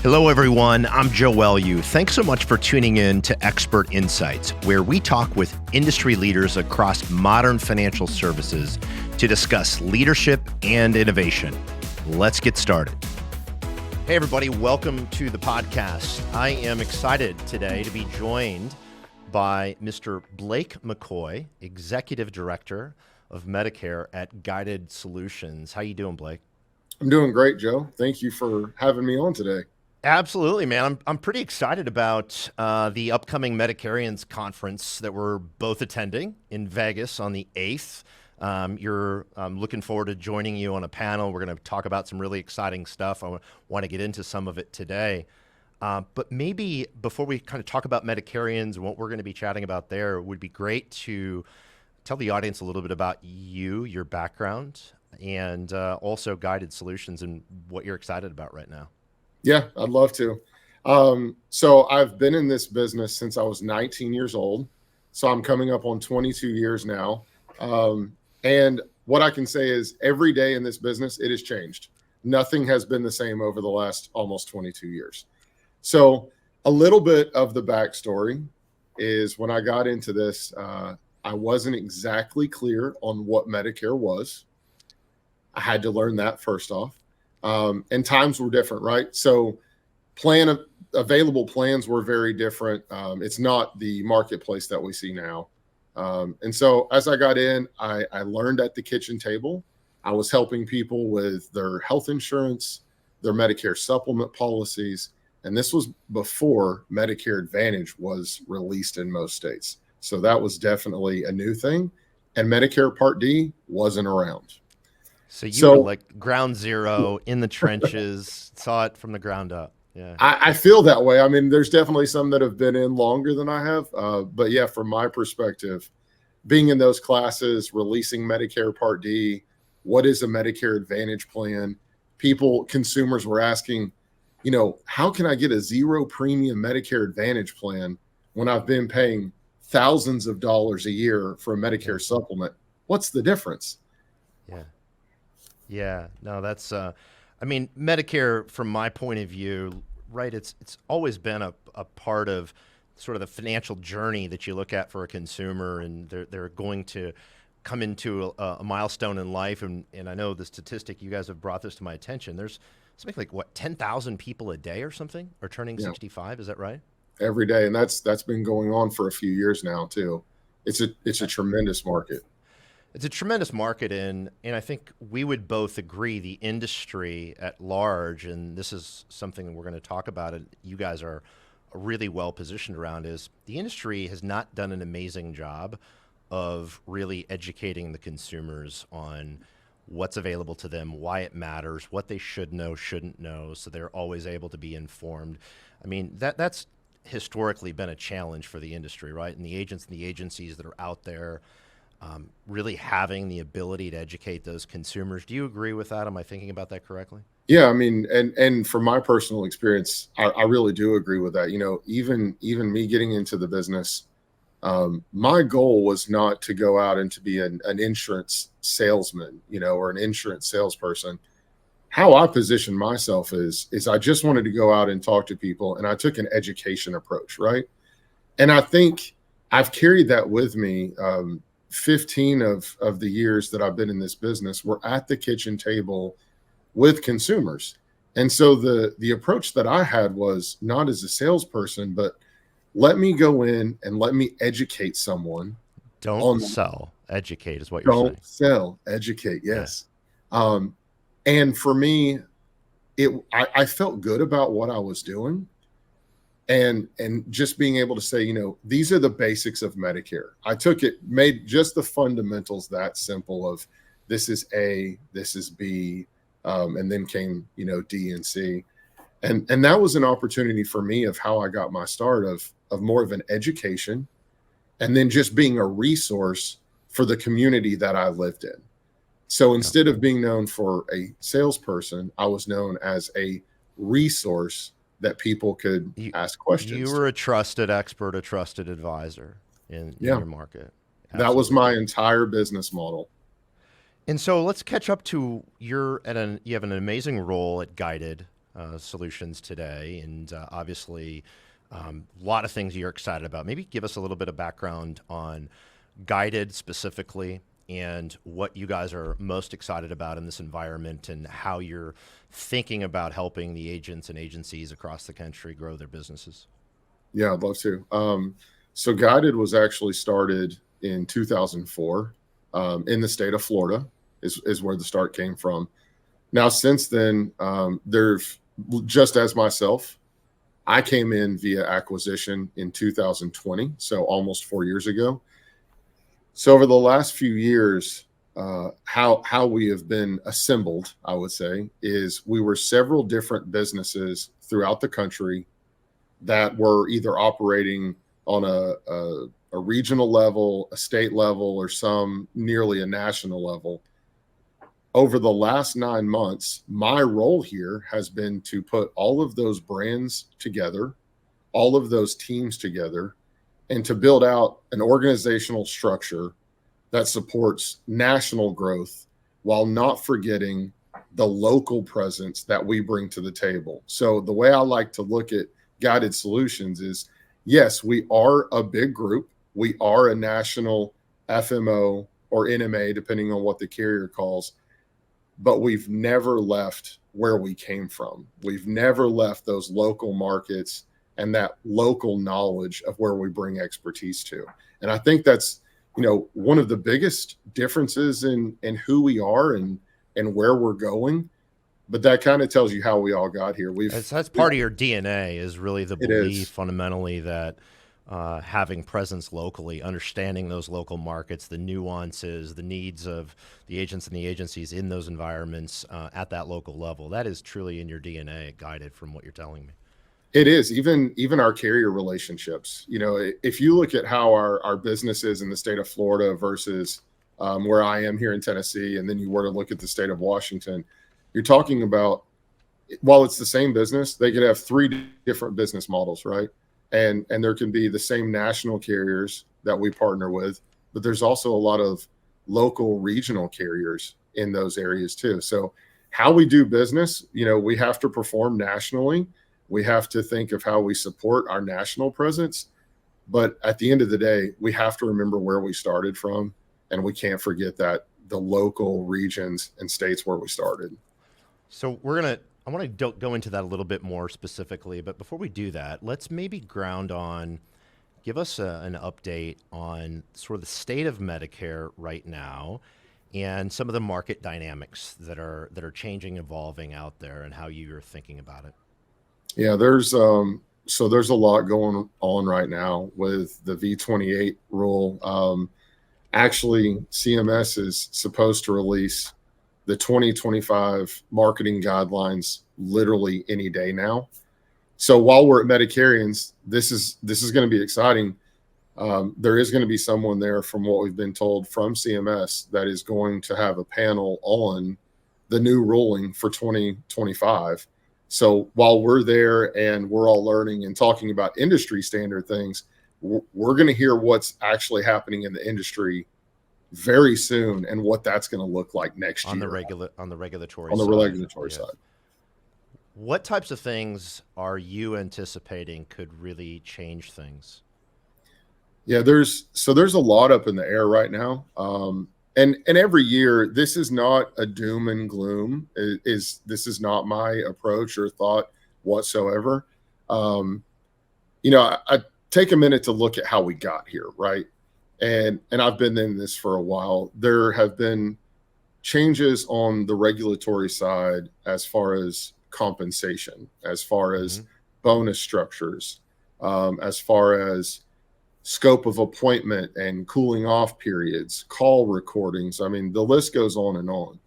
Hello, everyone. I'm Joe Welu. Thanks so much for tuning in to Expert Insights, where we talk with industry leaders across modern financial services to discuss leadership and innovation. Let's get started. Hey, everybody. Welcome to the podcast. I am excited today to be joined by Mr. Blake McCoy, Executive Director of Medicare at Guided Solutions. How you doing, Blake? I'm doing great, Joe. Thank you for having me on today. Absolutely, man. I'm pretty excited about the upcoming Medicarians conference that we're both attending in Vegas on the 8th. I'm looking forward to joining you on a panel. We're going to talk about some really exciting stuff. I want to get into some of it today. But maybe before we kind of talk about Medicarians and what we're going to be chatting about there, it would be great to tell the audience a little bit about you, your background, and also Guided Solutions and what you're excited about right now. Yeah, I'd love to. So I've been in this business since I was 19 years old. So I'm coming up on 22 years now. And what I can say is every day in this business, it has changed. Nothing has been the same over the last almost 22 years. So a little bit of the backstory is when I got into this, I wasn't exactly clear on what Medicare was. I had to learn that first off. And times were different, right? So available plans were very different. It's not the marketplace that we see now. And so as I got in, I learned at the kitchen table. I was helping people with their health insurance, their Medicare supplement policies. And this was before Medicare Advantage was released in most states. So that was definitely a new thing. And Medicare Part D wasn't around. So were like ground zero in the trenches, saw it from the ground up. Yeah, I feel that way. I mean, there's definitely some that have been in longer than I have. But yeah, from my perspective, being in those classes, releasing Medicare Part D, what is a Medicare Advantage plan? Consumers were asking, how can I get a zero premium Medicare Advantage plan when I've been paying thousands of dollars a year for a Medicare supplement? What's the difference? Yeah, no, that's, Medicare, from my point of view, right, it's always been a part of sort of the financial journey that you look at for a consumer, and they're going to come into a milestone in life. And I know the statistic, you guys have brought this to my attention. There's something like, 10,000 people a day or something are turning 65. Is that right? Every day. And that's been going on for a few years now, too. It's a tremendous market. It's a tremendous market, and I think we would both agree the industry at large, and this is something that we're going to talk about, and you guys are really well positioned around, is the industry has not done an amazing job of really educating the consumers on what's available to them, why it matters, what they should know, shouldn't know, so they're always able to be informed. I mean, that's historically been a challenge for the industry, right? And the agents and the agencies that are out there really having the ability to educate those consumers. Do you agree with that? Am I thinking about that correctly? Yeah, I mean, and from my personal experience, I really do agree with that. Even me getting into the business, my goal was not to go out and to be an insurance salesman, or an insurance salesperson. How I positioned myself is I just wanted to go out and talk to people, and I took an education approach, right? And I think I've carried that with me. 15 of the years that I've been in this business, we're at the kitchen table with consumers. And so the approach that I had was not as a salesperson, but let me go in and let me educate someone. Don't sell, educate is what you're saying. Don't sell, educate, yes. Yeah. And for me, I felt good about what I was doing. And just being able to say, these are the basics of Medicare. Made just the fundamentals that simple of this is A, this is B, and then came, D and C. And that was an opportunity for me of how I got my start of more of an education, and then just being a resource for the community that I lived in. So instead of being known for a salesperson, I was known as a resource that people could ask questions. You were a trusted expert, a trusted advisor in your market. Absolutely. That was my entire business model. And so let's catch up to you have an amazing role at Guided. solutions today, and obviously a lot of things you're excited about. Maybe give us a little bit of background on Guided specifically and what you guys are most excited about in this environment and how you're thinking about helping the agents and agencies across the country grow their businesses. Yeah, I'd love to. So Guided was actually started in 2004 in the state of Florida is where the start came from. Now, since then, there's just as myself, I came in via acquisition in 2020, so almost 4 years ago. So over the last few years, how we have been assembled, I would say, is we were several different businesses throughout the country that were either operating on a regional level, a state level, or some nearly a national level. Over the last 9 months, my role here has been to put all of those brands together, all of those teams together, and to build out an organizational structure that supports national growth while not forgetting the local presence that we bring to the table. So the way I like to look at Guided Solutions is, yes, we are a big group. We are a national FMO or NMA, depending on what the carrier calls, but we've never left where we came from. We've never left those local markets and that local knowledge of where we bring expertise to. And I think that's, one of the biggest differences in who we are and where we're going. But that kind of tells you how we all got here. That's part of your DNA is really the belief is. fundamentally that having presence locally, understanding those local markets, the nuances, the needs of the agents and the agencies in those environments at that local level. That is truly in your DNA Guided from what you're telling me. It is even our carrier relationships. If you look at how our business is in the state of Florida versus where I am here in Tennessee, and then you were to look at the state of Washington, you're talking about, while it's the same business, they could have three different business models, right? And there can be the same national carriers that we partner with, but there's also a lot of local regional carriers in those areas too. So how we do business, we have to perform nationally. We have to think of how we support our national presence. But at the end of the day, we have to remember where we started from, and we can't forget that the local regions and states where we started. So I want to go into that a little bit more specifically, but before we do that, let's maybe give us an update on sort of the state of Medicare right now and some of the market dynamics that are changing, evolving out there, and how you're thinking about it. Yeah, there's a lot going on right now with the V28 rule. Actually, CMS is supposed to release the 2025 marketing guidelines literally any day now. So while we're at Medicarians, this is going to be exciting. There is going to be someone there, from what we've been told from CMS, that is going to have a panel on the new ruling for 2025. So while we're there and we're all learning and talking about industry standard things, we're going to hear what's actually happening in the industry very soon and what that's going to look like next year on the regulatory side. What types of things are you anticipating could really change things? Yeah, there's a lot up in the air right now. And every year, this is not a doom and gloom. This is not my approach or thought whatsoever. I take a minute to look at how we got here, right? And I've been in this for a while. There have been changes on the regulatory side as far as compensation, as far as bonus structures, as far as scope of appointment and cooling off periods, call recordings. I mean, the list goes on and on.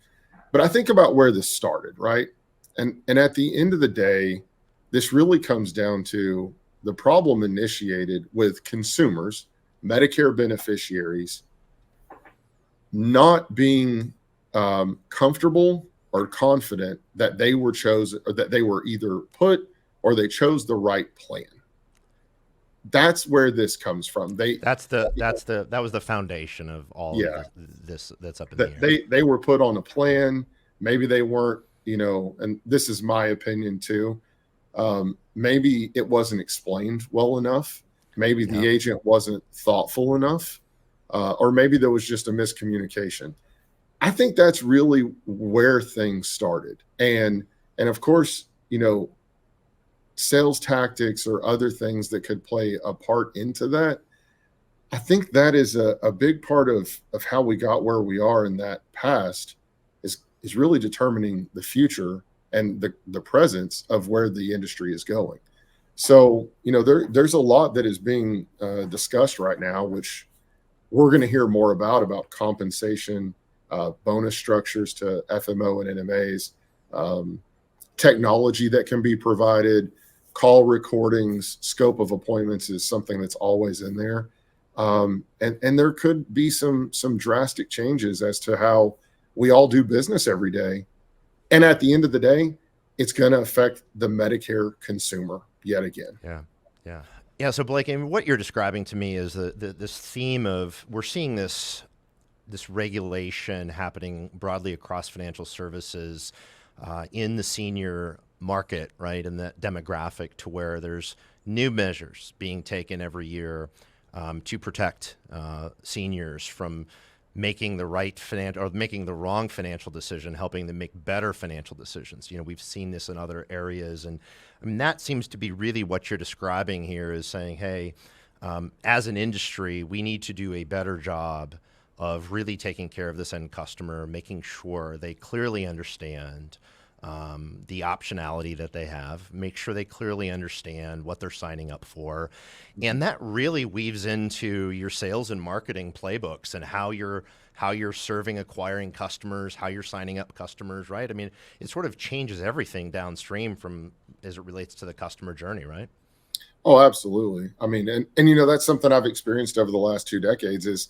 But I think about where this started, right? And at the end of the day, this really comes down to the problem initiated with consumers, Medicare beneficiaries, not being comfortable or confident that they were chosen, or that they were either put or they chose the right plan. That's where this comes from. That was the foundation of all of this that's up in the air. They were put on a plan. Maybe they weren't, and this is my opinion too, maybe it wasn't explained well enough. Maybe the agent wasn't thoughtful enough, or maybe there was just a miscommunication. I think that's really where things started. And of course, sales tactics or other things that could play a part into that. I think that is a big part of how we got where we are in that past is really determining the future and the presence of where the industry is going. So, there's a lot that is being discussed right now, which we're going to hear more about compensation, bonus structures to FMO and NMAs, technology that can be provided, call recordings, scope of appointments is something that's always in there. And there could be some drastic changes as to how we all do business every day. And at the end of the day, it's going to affect the Medicare consumer yet again. Yeah. So Blake, what you're describing to me is this theme of we're seeing this regulation happening broadly across financial services in the senior market, right, and that demographic, to where there's new measures being taken every year to protect seniors from making the right financial or making the wrong financial decision, helping them make better financial decisions. We've seen this in other areas, and I mean that seems to be really what you're describing here, is saying, hey, as an industry, we need to do a better job of really taking care of this end customer, making sure they clearly understand the optionality that they have, make sure they clearly understand what they're signing up for. And that really weaves into your sales and marketing playbooks and how you're serving, acquiring customers, how you're signing up customers, right? I mean, it sort of changes everything downstream from as it relates to the customer journey, right? Oh, absolutely. I mean, and that's something I've experienced over the last 2 decades is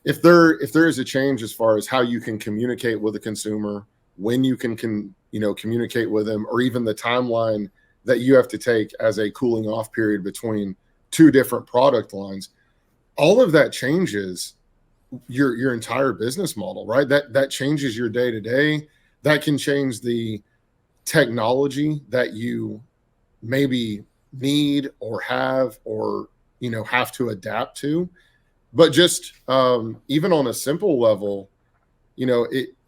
if there is a change as far as how you can communicate with a consumer, when you can communicate with them, or even the timeline that you have to take as a cooling off period between 2 different product lines, all of that changes your entire business model, right? That changes your day to day. That can change the technology that you maybe need or have to adapt to. But just even on a simple level,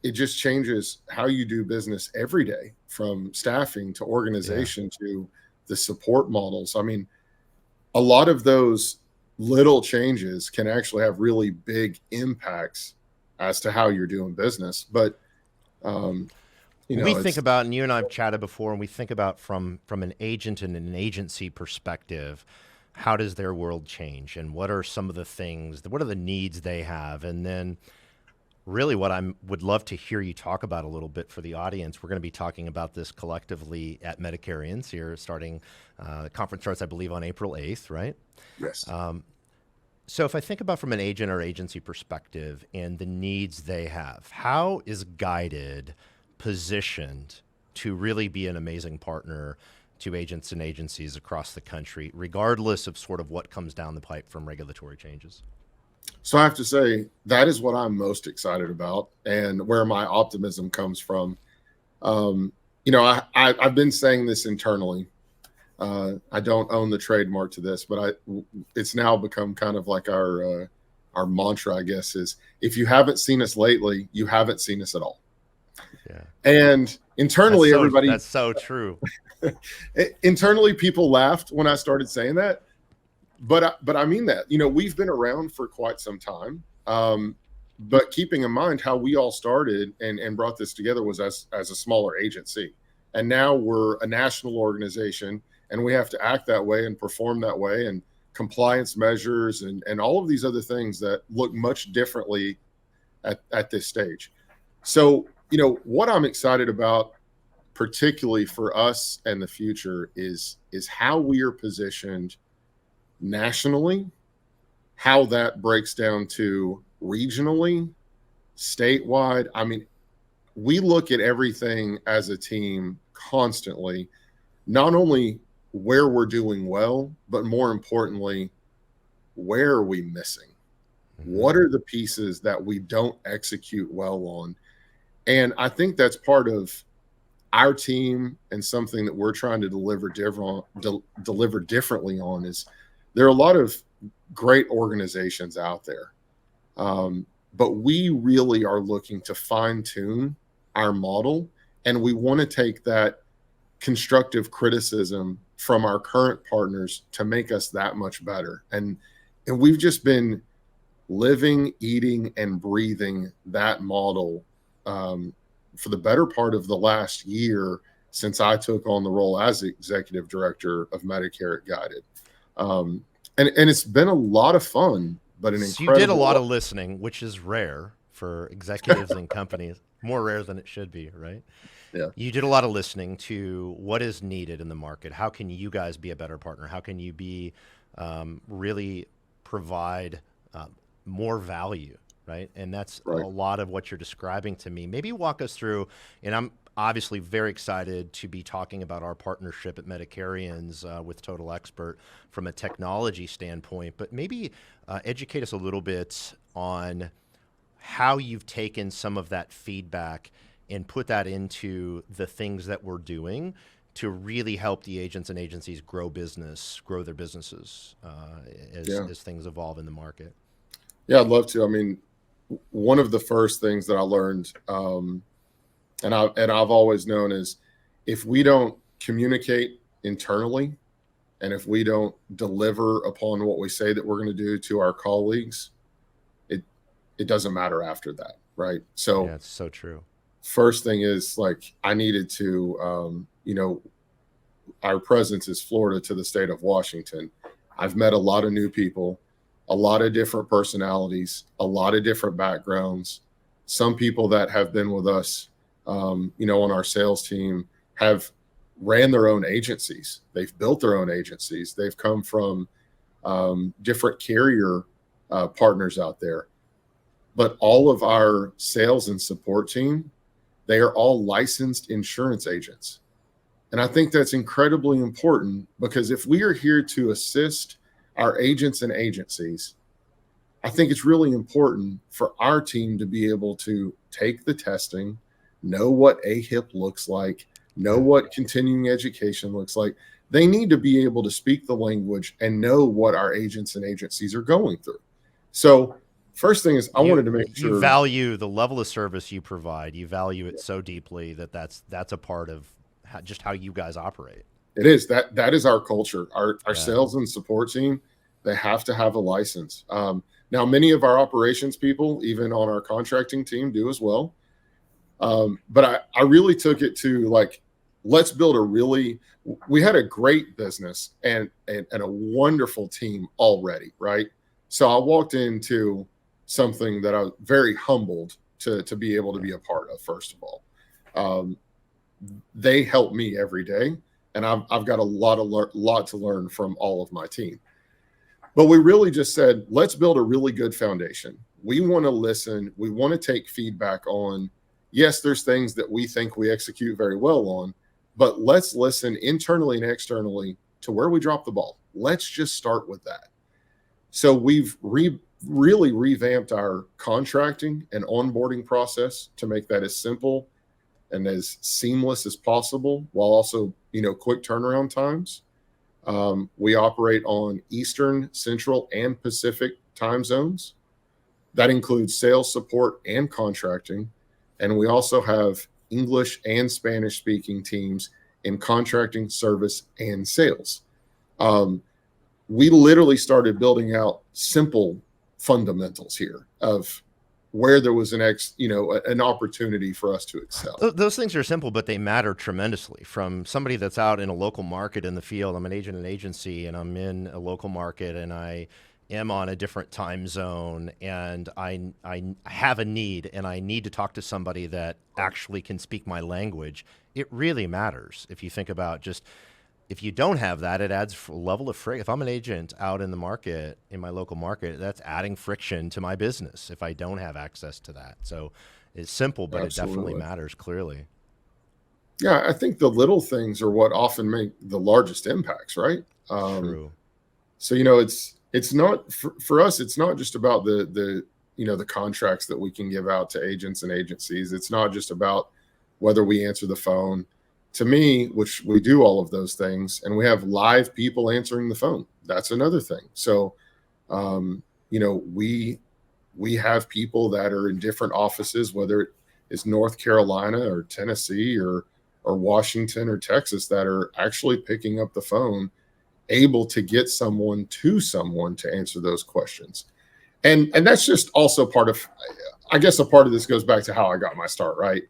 it just changes how you do business every day, from staffing to organization to the support models. I mean, a lot of those little changes can actually have really big impacts as to how you're doing business. But we think about, and you and I have chatted before, and we think about from an agent and an agency perspective, how does their world change, and what are some of the things, what are the needs they have, and then really what I would love to hear you talk about a little bit for the audience. We're going to be talking about this collectively at Medicarians here, starting, the conference starts, I believe, on April 8th, right? Yes. So if I think about from an agent or agency perspective and the needs they have, how is Guided positioned to really be an amazing partner to agents and agencies across the country, regardless of sort of what comes down the pipe from regulatory changes? So I have to say that is what I'm most excited about, and where my optimism comes from. I've been saying this internally. I don't own the trademark to this, but it's now become kind of like our mantra, I guess, is if you haven't seen us lately, you haven't seen us at all. Yeah. And internally, that's so true. Internally, people laughed when I started saying that. But I mean that, we've been around for quite some time. But keeping in mind how we all started and brought this together was as a smaller agency. And now we're a national organization, and we have to act that way and perform that way, and compliance measures and all of these other things that look much differently at this stage. So, what I'm excited about, particularly for us and the future, is how we are positioned nationally, how that breaks down to regionally, statewide. I mean, we look at everything as a team constantly, not only where we're doing well, but more importantly, where are we missing? What are the pieces that we don't execute well on? And I think that's part of our team and something that we're trying to deliver differently on is there are a lot of great organizations out there. But we really are looking to fine tune our model, and we want to take that constructive criticism from our current partners to make us that much better. And we've just been living, eating, and breathing that model for the better part of the last year since I took on the role as executive director of Medicare at Guided. And it's been a lot of fun, but an So incredible. you did a lot of listening, which is rare for executives and companies, more rare than it should be, right? Yeah. You did a lot of listening to what is needed in the market. How can you guys be a better partner? How can you be really provide more value, right? And that's Right. a lot of what you're describing to me. Maybe walk us through, and I'm obviously very excited to be talking about our partnership at Medicarians with Total Expert from a technology standpoint, but maybe educate us a little bit on how you've taken some of that feedback and put that into the things that we're doing to really help the agents and agencies grow their businesses as things evolve in the market. Yeah, I'd love to. I mean, one of the first things that I learned, and I've always known, is if we don't communicate internally, and if we don't deliver upon what we say that we're going to do to our colleagues, it doesn't matter after that, right? So yeah, it's so true. First thing is, like, I needed to, our presence is Florida to the state of Washington. I've met a lot of new people, a lot of different personalities, a lot of different backgrounds. Some people that have been with us, on our sales team have ran their own agencies. They've built their own agencies. They've come from different carrier partners out there. But all of our sales and support team, they are all licensed insurance agents. And I think that's incredibly important, because if we are here to assist our agents and agencies, I think it's really important for our team to be able to take the testing, know what AHIP looks like, know what continuing education looks like. They need to be able to speak the language and know what our agents and agencies are going through. So first thing is, I wanted to make sure you value the level of service you provide. You value it so deeply that's a part of just how you guys operate. It is that is our culture. Our sales and support team, they have to have a license. Now, many of our operations people, even on our contracting team, do as well. But I really took it to, like, let's build we had a great business and a wonderful team already, right? So I walked into something that I was very humbled to be able to be a part of. First of all, they help me every day, and I've got a lot to learn from all of my team. But we really just said, let's build a really good foundation. We want to listen. We want to take feedback on, yes, there's things that we think we execute very well on, but let's listen internally and externally to where we drop the ball. Let's just start with that. So we've really revamped our contracting and onboarding process to make that as simple and as seamless as possible, while also, quick turnaround times. We operate on Eastern, Central, and Pacific time zones. That includes sales support and contracting. And we also have English and Spanish speaking teams in contracting, service, and sales. We literally started building out simple fundamentals here of where there was an opportunity for us to excel. Those things are simple, but they matter tremendously. From somebody that's out in a local market in the field, I'm an agent and agency, and I'm in a local market, and I am on a different time zone, and I have a need, and I need to talk to somebody that actually can speak my language. It really matters. If you think about just, if you don't have that, it adds a level of friction. If I'm an agent out in the market, in my local market, that's adding friction to my business if I don't have access to that. So it's simple, but Absolutely. It definitely matters, clearly. Yeah, I think the little things are what often make the largest impacts, right? True. So, it's not for us. It's not just about the contracts that we can give out to agents and agencies. It's not just about whether we answer the phone. to me, which we do all of those things, and we have live people answering the phone. That's another thing. So, we have people that are in different offices, whether it is North Carolina or Tennessee or Washington or Texas, that are actually picking up the phone, able to get someone to answer those questions. And that's just also part of, I guess a part of this goes back to how I got my start, right?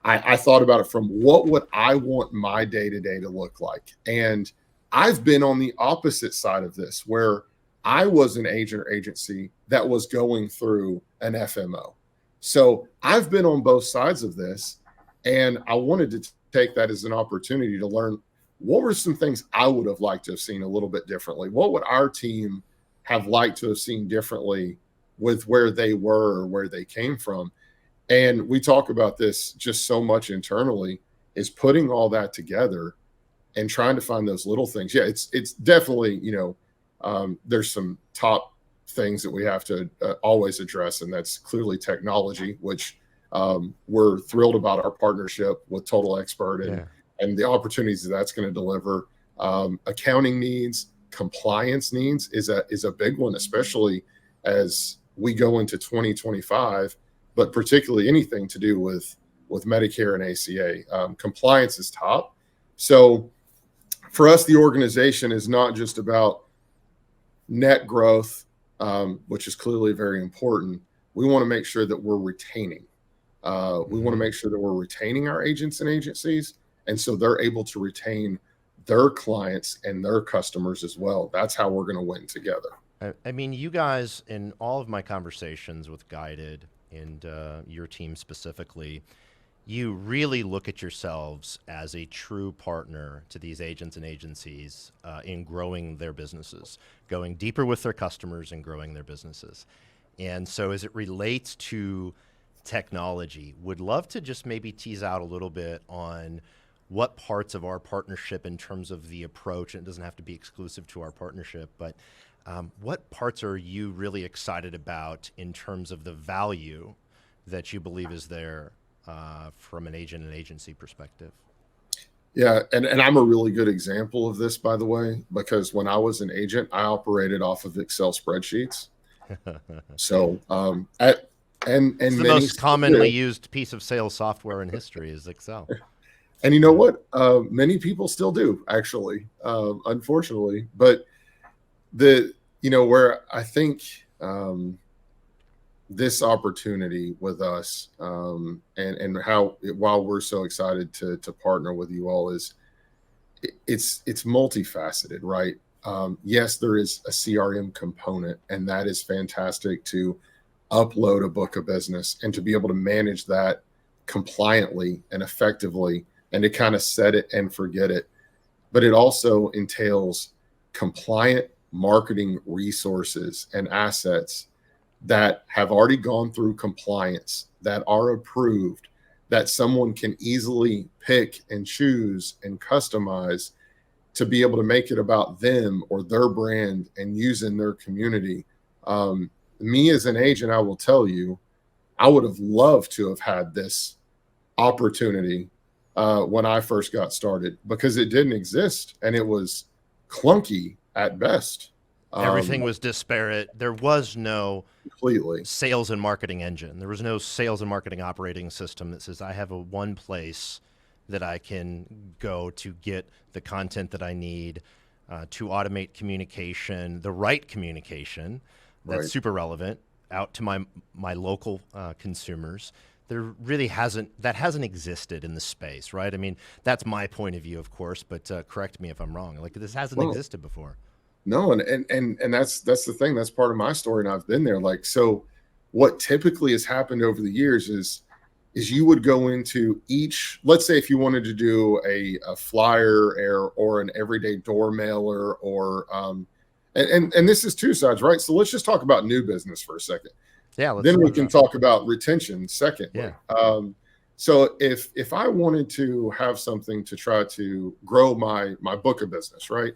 I thought about it from what would I want my day-to-day to look like? And I've been on the opposite side of this, where I was an agent or agency that was going through an FMO. So I've been on both sides of this, and I wanted to take that as an opportunity to learn what were some things I would have liked to have seen a little bit differently. What would our team have liked to have seen differently with where they were or where they came from? And we talk about this just so much internally, is putting all that together and trying to find those little things. Yeah, it's definitely, there's some top things that we have to always address, and that's clearly technology, which we're thrilled about our partnership with Total Expert and the opportunities that that's going to deliver. Accounting needs, compliance needs is a big one, especially as we go into 2025, but particularly anything to do with Medicare and ACA. Compliance is top. So for us, the organization is not just about net growth, which is clearly very important. We want to make sure that we're retaining. We want to make sure that we're retaining our agents and agencies, and so they're able to retain their clients and their customers as well. That's how we're going to win together. I mean, you guys, in all of my conversations with Guided and your team specifically, you really look at yourselves as a true partner to these agents and agencies in growing their businesses, going deeper with their customers and growing their businesses. And so as it relates to technology, would love to just maybe tease out a little bit on what parts of our partnership in terms of the approach, and it doesn't have to be exclusive to our partnership, but what parts are you really excited about in terms of the value that you believe is there from an agent and agency perspective? Yeah, and I'm a really good example of this, by the way, because when I was an agent, I operated off of Excel spreadsheets. So it's the most commonly used piece of sales software in history is Excel. And you know what? Many people still do, actually, unfortunately. But where I think this opportunity with us and how, while we're so excited to partner with you all, is it's multifaceted, right? Yes, there is a CRM component, and that is fantastic to upload a book of business and to be able to manage that compliantly and effectively, and to kind of set it and forget it. But it also entails compliant marketing resources and assets that have already gone through compliance, that are approved, that someone can easily pick and choose and customize to be able to make it about them or their brand and use in their community. Me as an agent, I will tell you, I would have loved to have had this opportunity when I first got started, because it didn't exist and it was clunky at best. Everything was disparate. There was no completely sales and marketing engine. There was no sales and marketing operating system that says I have a one place that I can go to get the content that I need to automate communication, the right communication that's super relevant out to my local consumers. There really hasn't existed in the space, right? I mean, that's my point of view, of course, but correct me if I'm wrong. Like, this hasn't existed before. No, and that's the thing. That's part of my story, and I've been there. Like, so what typically has happened over the years is you would go into each, let's say if you wanted to do a flyer or an everyday door mailer, or and this is two sides, right? So let's just talk about new business for a second. Yeah. Then we can talk about retention second. Yeah. So if I wanted to have something to try to grow my book of business, right?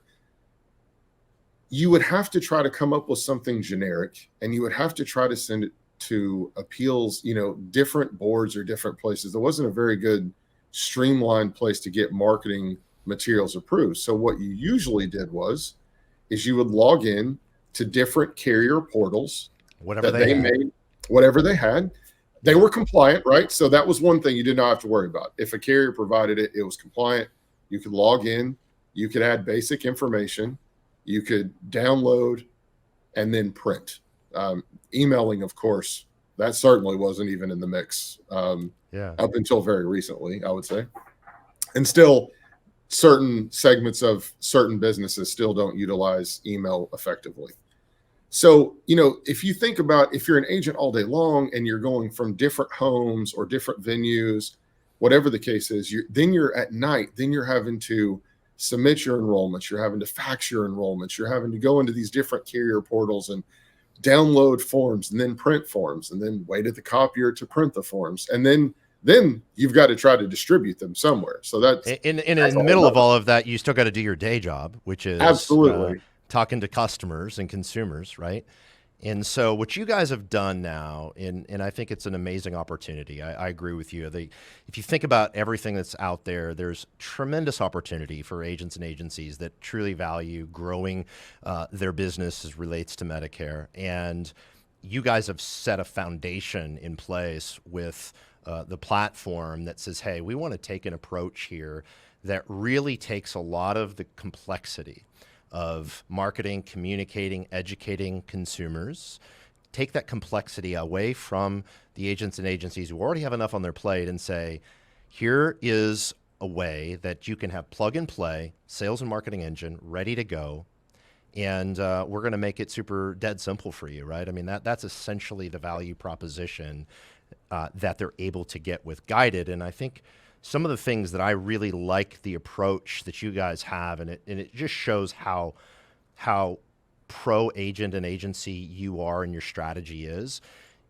You would have to try to come up with something generic, and you would have to try to send it to appeals, different boards or different places. There wasn't a very good streamlined place to get marketing materials approved. So what you usually did is you would log in to different carrier portals Whatever that they they had. made, whatever they had. They were compliant, right? So that was one thing you did not have to worry about. If a carrier provided it, it was compliant. You could log in, you could add basic information, you could download and then print. Emailing, of course, that certainly wasn't even in the mix up until very recently, I would say. And still, certain segments of certain businesses still don't utilize email effectively. So, if you think about, if you're an agent all day long and you're going from different homes or different venues, whatever the case is, then you're at night, then you're having to submit your enrollments, you're having to fax your enrollments, you're having to go into these different carrier portals and download forms and then print forms and then wait at the copier to print the forms. And then you've got to try to distribute them somewhere. So that's in the middle of all of that, you still got to do your day job, which is absolutely talking to customers and consumers, right? And so what you guys have done now, and I think it's an amazing opportunity. I agree with you. If you think about everything that's out there, there's tremendous opportunity for agents and agencies that truly value growing their business as relates to Medicare. And you guys have set a foundation in place with the platform that says, hey, we want to take an approach here that really takes a lot of the complexity of marketing, communicating, educating consumers, take that complexity away from the agents and agencies who already have enough on their plate and say, here is a way that you can have plug and play sales and marketing engine ready to go. And we're going to make it super dead simple for you, right? I mean, that's essentially the value proposition that they're able to get with Guided. And I think some of the things that I really like the approach that you guys have, and it just shows how pro agent and agency you are and your strategy is.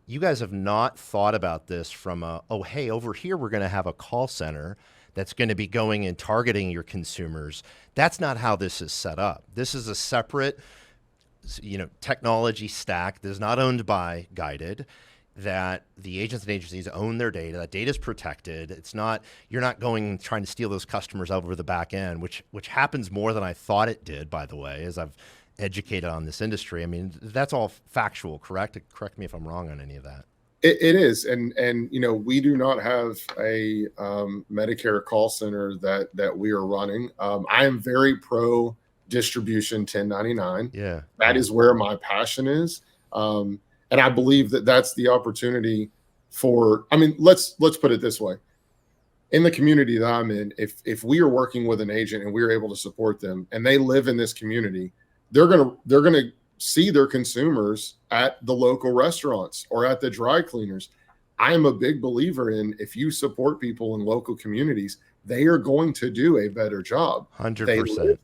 You guys have not thought about this from hey, over here we're going to have a call center that's going to be going and targeting your consumers. That's not how this is set up. This is a separate, technology stack that is not owned by Guided, that the agents and agencies own their data. That data is protected. It's not, you're not going trying to steal those customers over the back end, which happens more than I thought it did, by the way, as I've educated on this industry. I mean, that's all factual, correct? Correct me if I'm wrong on any of that. It is. And we do not have a Medicare call center that we are running. I am very pro distribution 1099. Yeah. That is where my passion is. And I believe that that's the opportunity for, let's put it this way. In the community that I'm in, if we are working with an agent and we're able to support them and they live in this community, they're going to see their consumers at the local restaurants or at the dry cleaners. I am a big believer in, if you support people in local communities, they are going to do a better job. 100%.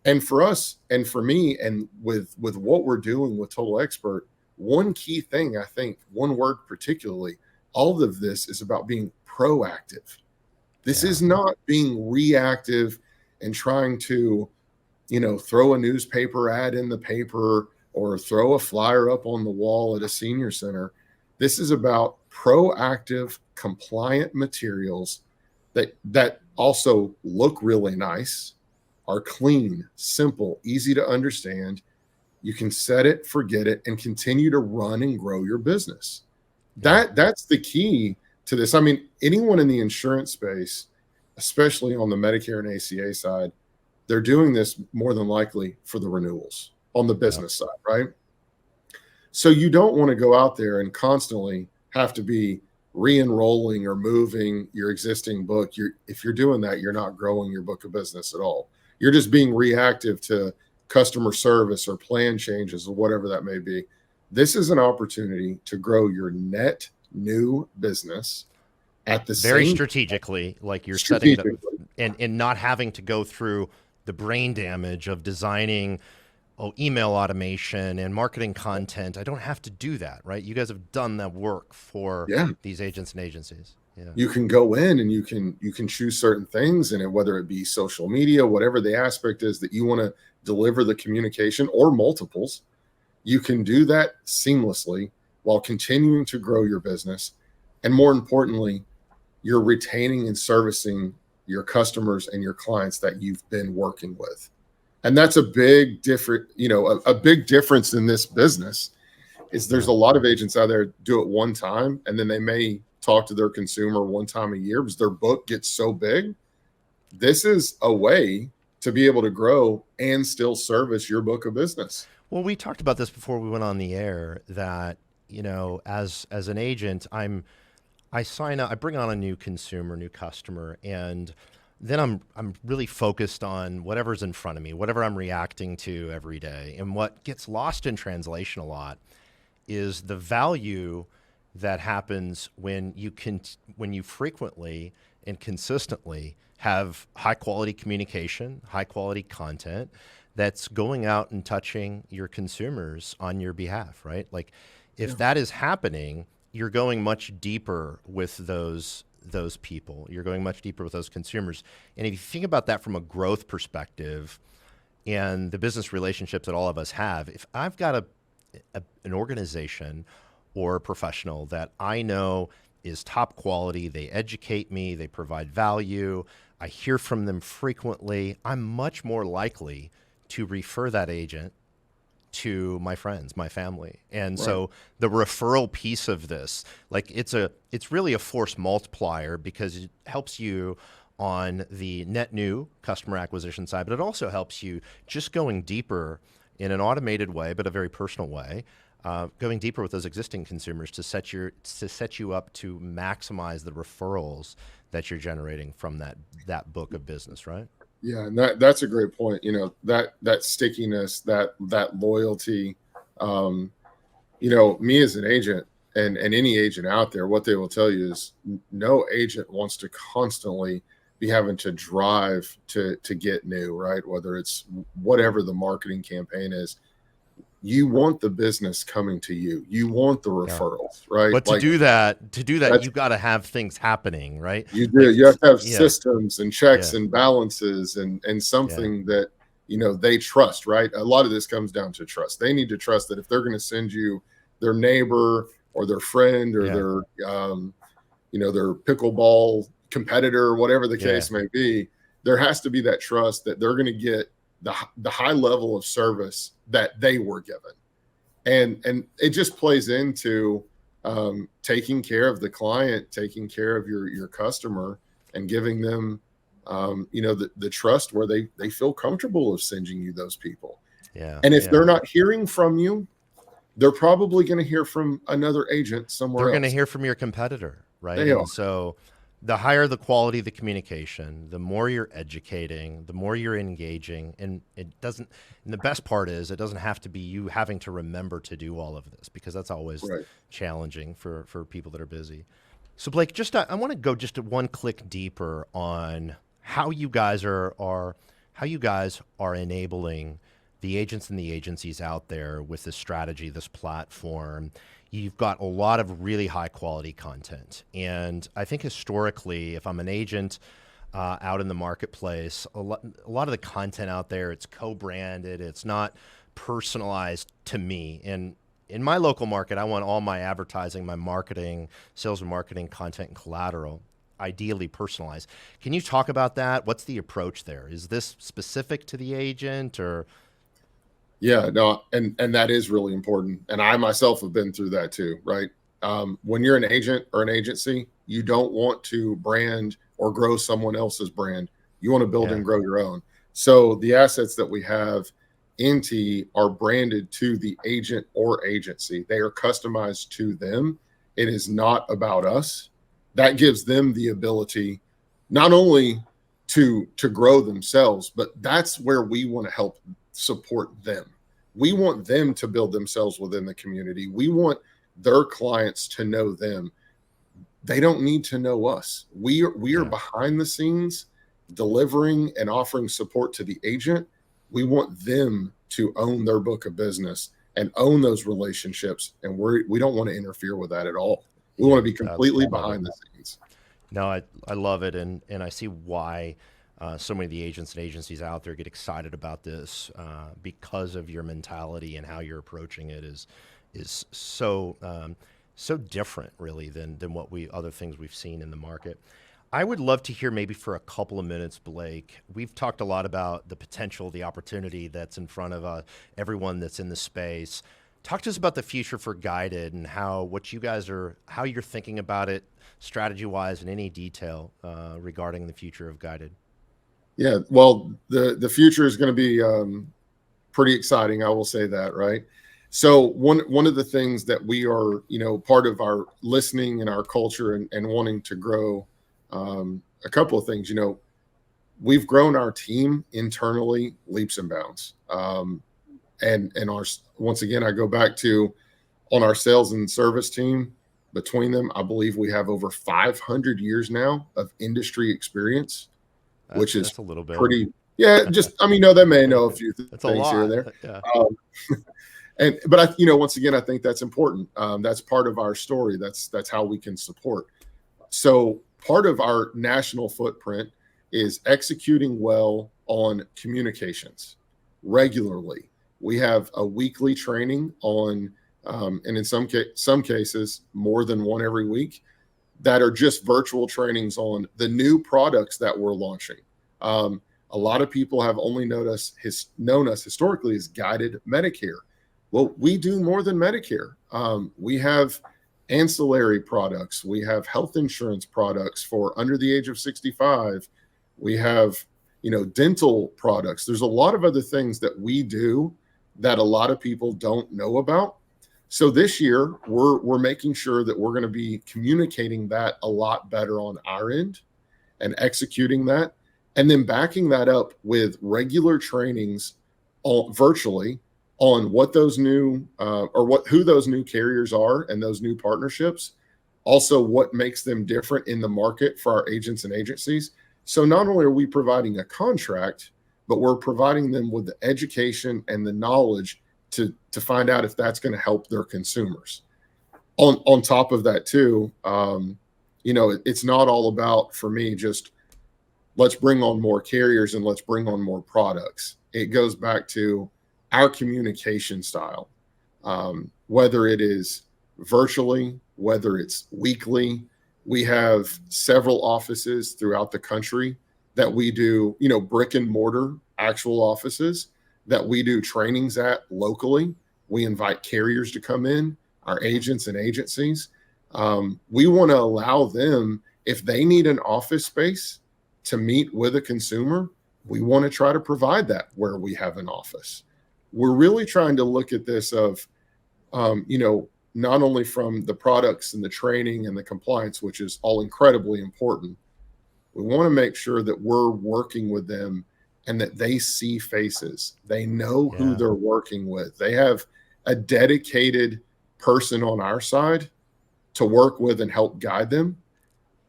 And for us and for me, and with what we're doing with Total Expert, one key thing, I think, one word particularly, all of this is about being proactive. This is not being reactive and trying to, throw a newspaper ad in the paper or throw a flyer up on the wall at a senior center. This is about proactive, compliant materials that also look really nice, are clean, simple, easy to understand. You can set it, forget it, and continue to run and grow your business. That's the key to this. Anyone in the insurance space, especially on the Medicare and ACA side, they're doing this more than likely for the renewals on the business side, right? So you don't want to go out there and constantly have to be re-enrolling or moving your existing book. If you're doing that, you're not growing your book of business at all. You're just being reactive to customer service or plan changes or whatever that may be. This is an opportunity to grow your net new business at the very same strategically, like you're setting it up, and not having to go through the brain damage of designing email automation and marketing content. I don't have to do that, right? You guys have done that work for these agents and agencies. Yeah. You can go in and you can choose certain things in it, whether it be social media, whatever the aspect is that you want to deliver the communication, or multiples. You can do that seamlessly while continuing to grow your business. And more importantly, you're retaining and servicing your customers and your clients that you've been working with. And that's a big different, a big difference in this business is there's a lot of agents out there do it one time, and then they may talk to their consumer one time a year because their book gets so big. This is a way to be able to grow and still service your book of business. Well, we talked about this before we went on the air that, as an agent, I sign up, I bring on a new consumer, new customer, and then I'm really focused on whatever's in front of me, whatever I'm reacting to every day. And what gets lost in translation a lot is the value that happens when you frequently and consistently have high quality communication, high quality content that's going out and touching your consumers on your behalf, right? Like if that is happening, you're going much deeper with those people. You're going much deeper with those consumers. And if you think about that from a growth perspective and the business relationships that all of us have, if I've got an organization or a professional that I know is top quality, they educate me, they provide value, I hear from them frequently, I'm much more likely to refer that agent to my friends, my family. And so the referral piece of this, like it's really a force multiplier because it helps you on the net new customer acquisition side, but it also helps you just going deeper in an automated way, but a very personal way, going deeper with those existing consumers to set you up to maximize the referrals that you're generating from that book of business, right? Yeah, and that's a great point. That stickiness, that loyalty. Me as an agent and any agent out there, what they will tell you is no agent wants to constantly be having to drive to get new, right? Whether it's whatever the marketing campaign is, you want the business coming to you. You want the referrals, right? But to do that, you've got to have things happening, right? You do. You have to have systems and checks and balances and something that, they trust, right? A lot of this comes down to trust. They need to trust that if they're going to send you their neighbor or their friend or their pickleball competitor, whatever the case may be, there has to be that trust that they're going to get the high level of service that they were given. And it just plays into taking care of the client, taking care of your customer and giving them, the trust where they feel comfortable of sending you those people. Yeah. And if they're not hearing from you, they're probably going to hear from another agent somewhere else. They're going to hear from your competitor, right? They are. So the higher the quality of the communication, the more you're educating, the more you're engaging. And the best part is it doesn't have to be you having to remember to do all of this because that's always challenging for people that are busy. So Blake, I want to go just one click deeper on how you guys are enabling the agents and the agencies out there with this strategy, this platform. You've got a lot of really high quality content. And I think historically, if I'm an agent out in the marketplace, a lot of the content out there, it's co-branded, it's not personalized to me. And in my local market, I want all my advertising, my marketing, sales and marketing content and collateral ideally personalized. Can you talk about that? What's the approach there? Is this specific to the agent or? Yeah, no, and that is really important. And I myself have been through that too, right? When you're an agent or an agency, you don't want to brand or grow someone else's brand. You want to build and grow your own. So the assets that we have in T are branded to the agent or agency. They are customized to them. It is not about us. That gives them the ability not only to grow themselves, but that's where we want to help support them. We want them to build themselves within the community. We want their clients to know them. They don't need to know us. We are behind the scenes delivering and offering support to the agent. We want them to own their book of business and own those relationships. And we don't want to interfere with that at all. We want to be completely behind the scenes. No, I love it. And I see why so many of the agents and agencies out there get excited about this because of your mentality and how you're approaching it is so so different, really, than what other things we've seen in the market. I would love to hear maybe for a couple of minutes, Blake. We've talked a lot about the potential, the opportunity that's in front of everyone that's in the space. Talk to us about the future for Guided and how you're thinking about it strategy-wise in any detail regarding the future of Guided. Yeah, well, the future is going to be pretty exciting. I will say that, right? So one of the things that we are, part of our listening and our culture and wanting to grow, a couple of things. We've grown our team internally leaps and bounds, and our once again, I go back to on our sales and service team. Between them, I believe we have over 500 years now of industry experience, which is That's a little bit. pretty. Yeah, just they may know a few That's a things here lot. and there. Yeah. But once again, I think that's important. That's part of our story. That's how we can support. So part of our national footprint is executing well on communications regularly. We have a weekly training on, and in some cases, more than one every week, that are just virtual trainings on the new products that we're launching. A lot of people have only known us historically as Guided Medicare. Well, we do more than Medicare. We have ancillary products. We have health insurance products for under the age of 65. We have, dental products. There's a lot of other things that we do that a lot of people don't know about. So this year, we're making sure that we're going to be communicating that a lot better on our end and executing that, and then backing that up with regular trainings virtually on what those new who those new carriers are and those new partnerships. Also, what makes them different in the market for our agents and agencies. So not only are we providing a contract, but we're providing them with the education and the knowledge to find out if that's going to help their consumers. On top of that too, it's not all about, for me, just let's bring on more carriers and let's bring on more products. It goes back to our communication style, whether it is virtually, whether it's weekly. We have several offices throughout the country that we do, brick and mortar actual offices that we do trainings at locally. We invite carriers to come in, our agents and agencies. We want to allow them, if they need an office space to meet with a consumer, we want to try to provide that where we have an office. We're really trying to look at this of, not only from the products and the training and the compliance, which is all incredibly important. We want to make sure that we're working with them and that they see faces. They know who they're working with. They have a dedicated person on our side to work with and help guide them.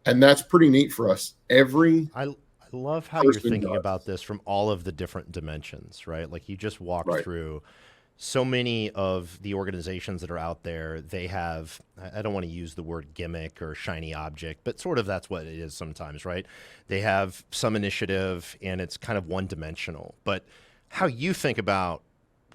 And that's pretty neat for us. I love how you're thinking about this from all of the different dimensions, right? Like you just walked through so many of the organizations that are out there. They have, I don't want to use the word gimmick or shiny object, but sort of that's what it is sometimes, right? They have some initiative and it's kind of one dimensional. But how you think about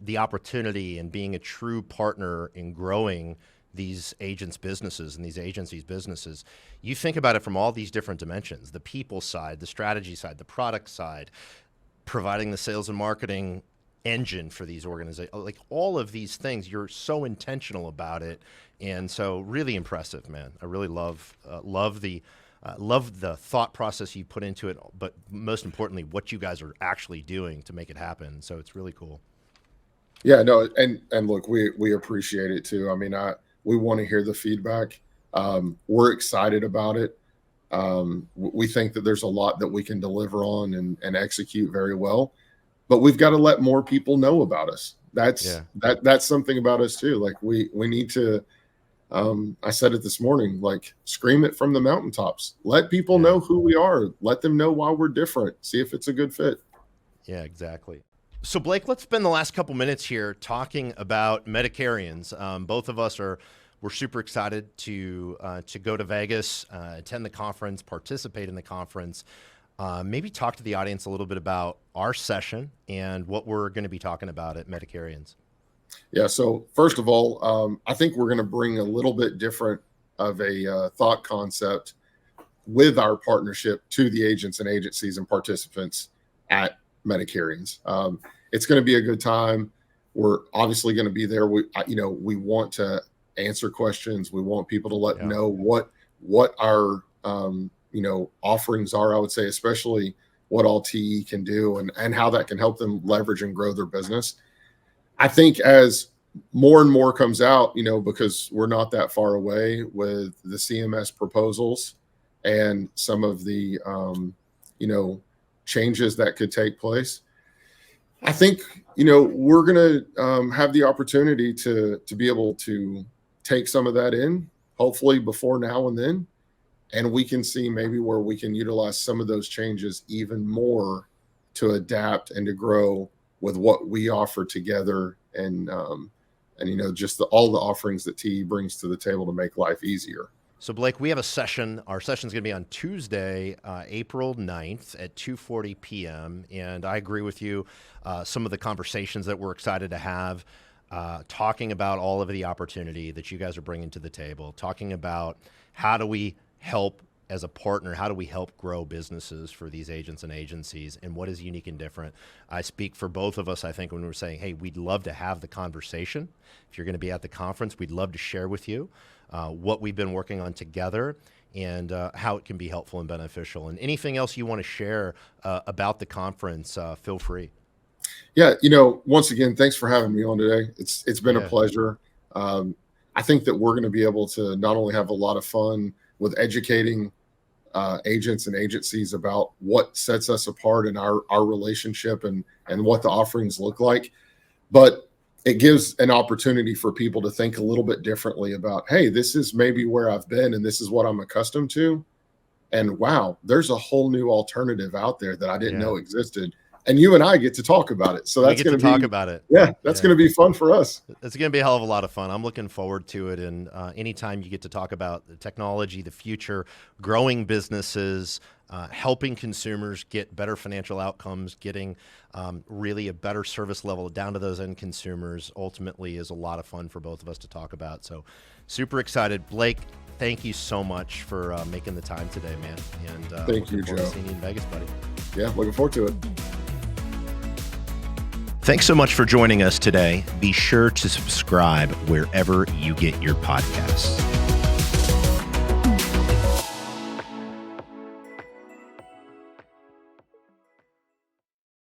the opportunity and being a true partner in growing these agents' businesses and these agencies' businesses, you think about it from all these different dimensions: the people side, the strategy side, the product side, providing the sales and marketing engine for these organizations, like all of these things. You're so intentional about it, and so really impressive, man. I really love the thought process you put into it, but most importantly, what you guys are actually doing to make it happen. So it's really cool. Yeah, no, and look, we appreciate it too. I mean, we want to hear the feedback. We're excited about it. We think that there's a lot that we can deliver on and execute very well, but we've got to let more people know about us. That's something about us too. Like we need to, I said it this morning, like scream it from the mountaintops. Let people know who we are. Let them know why we're different. See if it's a good fit. Yeah, exactly. So Blake, let's spend the last couple minutes here talking about Medicarians. Both of us we're super excited to go to Vegas, attend the conference, participate in the conference. Maybe talk to the audience a little bit about our session and what we're going to be talking about at Medicarians. Yeah. So first of all, I think we're going to bring a little bit different of a thought concept with our partnership to the agents and agencies and participants at Medicarians. It's going to be a good time. We're obviously going to be there. We want to answer questions. We want people to let know what our offerings are. I would say, especially what all TE can do and how that can help them leverage and grow their business. I think as more and more comes out, because we're not that far away with the CMS proposals and some of the, changes that could take place. I think, we're going to have the opportunity to be able to take some of that in, hopefully before now and then. And we can see maybe where we can utilize some of those changes even more to adapt and to grow with what we offer together and just all the offerings that TE brings to the table to make life easier. So Blake, we have a session. Our session is going to be on Tuesday, April 9th at 2:40 p.m. And I agree with you. Some of the conversations that we're excited to have, talking about all of the opportunity that you guys are bringing to the table, talking about how do we help as a partner, how do we help grow businesses for these agents and agencies, and what is unique and different? I speak for both of us, I think, when we're saying, hey, we'd love to have the conversation. If you're going to be at the conference, we'd love to share with you what we've been working on together and how it can be helpful and beneficial. And anything else you want to share about the conference, feel free. Yeah, once again, thanks for having me on today. It's been a pleasure. I think that we're going to be able to not only have a lot of fun with educating agents and agencies about what sets us apart in our relationship and what the offerings look like, but it gives an opportunity for people to think a little bit differently about, hey, this is maybe where I've been and this is what I'm accustomed to. And wow, there's a whole new alternative out there that I didn't know existed. And you and I get to talk about it. So that's going to talk about it. Yeah, that's going to be fun for us. It's going to be a hell of a lot of fun. I'm looking forward to it. And anytime you get to talk about the technology, the future, growing businesses, helping consumers get better financial outcomes, getting really a better service level down to those end consumers, ultimately is a lot of fun for both of us to talk about. So super excited. Blake, thank you so much for making the time today, man. And thank you, Joe. Seeing you in Vegas, buddy. Yeah, looking forward to it. Thanks so much for joining us today. Be sure to subscribe wherever you get your podcasts.